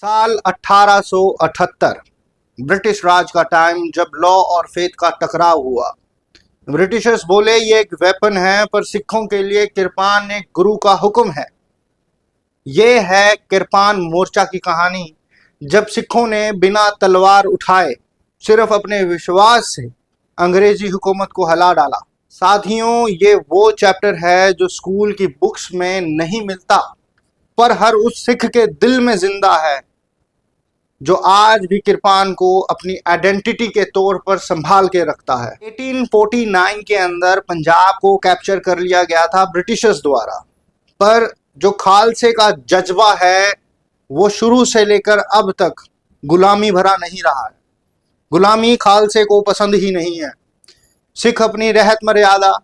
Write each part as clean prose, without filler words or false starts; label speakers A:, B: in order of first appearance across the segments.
A: साल 1878 ब्रिटिश राज का टाइम, जब लॉ और फेथ का टकराव हुआ। ब्रिटिशर्स बोले ये एक वेपन है, पर सिखों के लिए किरपान एक गुरु का हुक्म है। ये है किरपान मोर्चा की कहानी, जब सिखों ने बिना तलवार उठाए सिर्फ अपने विश्वास से अंग्रेजी हुकूमत को हिला डाला। साथियों, ये वो चैप्टर है जो स्कूल की बुक्स में नहीं मिलता, पर हर उस सिख के दिल में जिंदा है जो आज भी किरपान को अपनी आइडेंटिटी के तौर पर संभाल के रखता है। 1849 के अंदर पंजाब को कैप्चर कर लिया गया था ब्रिटिशर्स द्वारा, पर जो खालसे का जज्बा है वो शुरू से लेकर अब तक गुलामी भरा नहीं रहा है। गुलामी खालसे को पसंद ही नहीं है। सिख अपनी रहत मर्यादा,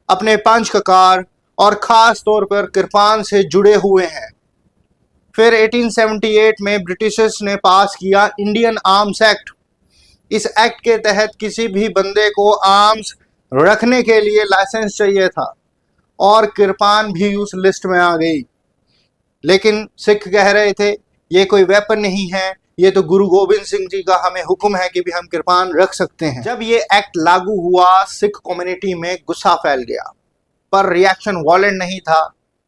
A: अपने पंच ककार और खास तौर पर किरपान से जुड़े हुए हैं। फिर 1878 में ब्रिटिशर्स ने पास किया इंडियन आर्म्स एक्ट। इस एक्ट के तहत किसी भी बंदे को आर्म्स रखने के लिए लाइसेंस चाहिए था, और किरपान भी उस लिस्ट में आ गई। लेकिन सिख कह रहे थे ये कोई वेपन नहीं है, ये तो गुरु गोबिंद सिंह जी का हमें हुक्म है कि भी हम किरपान रख सकते हैं। जब ये एक्ट लागू हुआ, सिख कम्युनिटी में गुस्सा फैल गया, पर रिएक्शन वॉलेंट नहीं था।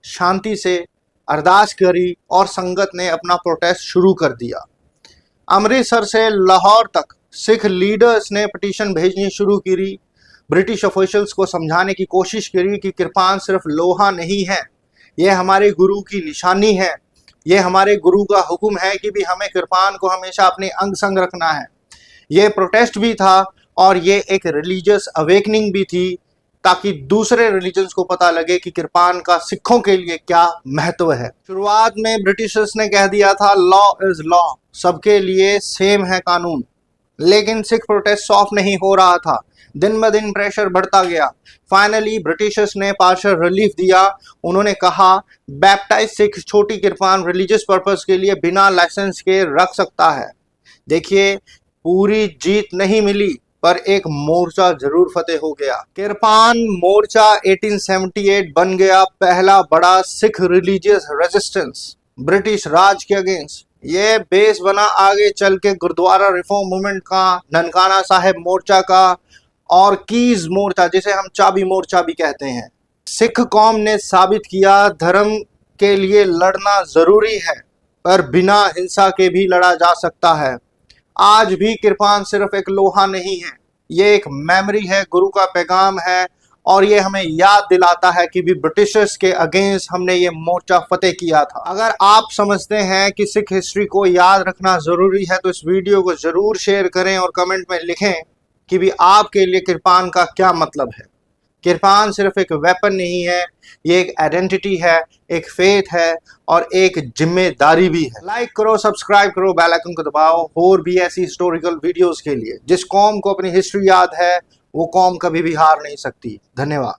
A: शांति से अरदास करी और संगत ने अपना प्रोटेस्ट शुरू कर दिया। अमृतसर से लाहौर तक सिख लीडर्स ने पिटीशन भेजनी शुरू की। ब्रिटिश ऑफिशियल्स को समझाने की कोशिश करी कि किरपान सिर्फ लोहा नहीं है, ये हमारे गुरु की निशानी है, ये हमारे गुरु का हुक्म है कि भी हमें किरपान को हमेशा अपने अंग संग रखना है। ये प्रोटेस्ट भी था और ये एक रिलीजियस अवेकनिंग भी थी, ताकि दूसरे रिलीजन्स को पता लगे कि किरपान का सिखों के लिए क्या महत्व है। शुरुआत में ब्रिटिशर्स ने कह दिया था लॉ इज लॉ, सबके लिए सेम है कानून। लेकिन सिख प्रोटेस्ट सॉफ्ट नहीं हो रहा था, दिन ब दिन प्रेशर बढ़ता गया। फाइनली ब्रिटिशर्स ने पार्शियल रिलीफ दिया। उन्होंने कहा बैप्टाइज सिख छोटी किरपान रिलीजियस पर्पस के लिए बिना लाइसेंस के रख सकता है। देखिए, पूरी जीत नहीं मिली, पर एक मोर्चा जरूर फतेह हो गया। किरपान मोर्चा 1878 बन गया पहला बड़ा सिख रिलीजियस रेजिस्टेंस ब्रिटिश राज के अगेंस्ट। ये बेस बना आगे चल के गुरुद्वारा रिफॉर्म मूवमेंट का, ननकाना साहिब मोर्चा का, और कीज मोर्चा, जिसे हम चाबी मोर्चा भी कहते हैं। सिख कौम ने साबित किया धर्म के लिए लड़ना जरूरी है, पर बिना हिंसा के भी लड़ा जा सकता है। आज भी किरपान सिर्फ एक लोहा नहीं है, ये एक मेमोरी है, गुरु का पैगाम है, और ये हमें याद दिलाता है कि भी ब्रिटिशर्स के अगेंस्ट हमने ये मोर्चा फतेह किया था। अगर आप समझते हैं कि सिख हिस्ट्री को याद रखना जरूरी है, तो इस वीडियो को जरूर शेयर करें और कमेंट में लिखें कि भी आपके लिए किरपान का क्या मतलब है। किरपान सिर्फ एक वेपन नहीं है, ये एक आइडेंटिटी है, एक फेथ है, और एक जिम्मेदारी भी है। लाइक करो, सब्सक्राइब करो, बेल आइकन को दबाओ और भी ऐसी हिस्टोरिकल वीडियोस के लिए। जिस कौम को अपनी हिस्ट्री याद है, वो कौम कभी भी हार नहीं सकती। धन्यवाद।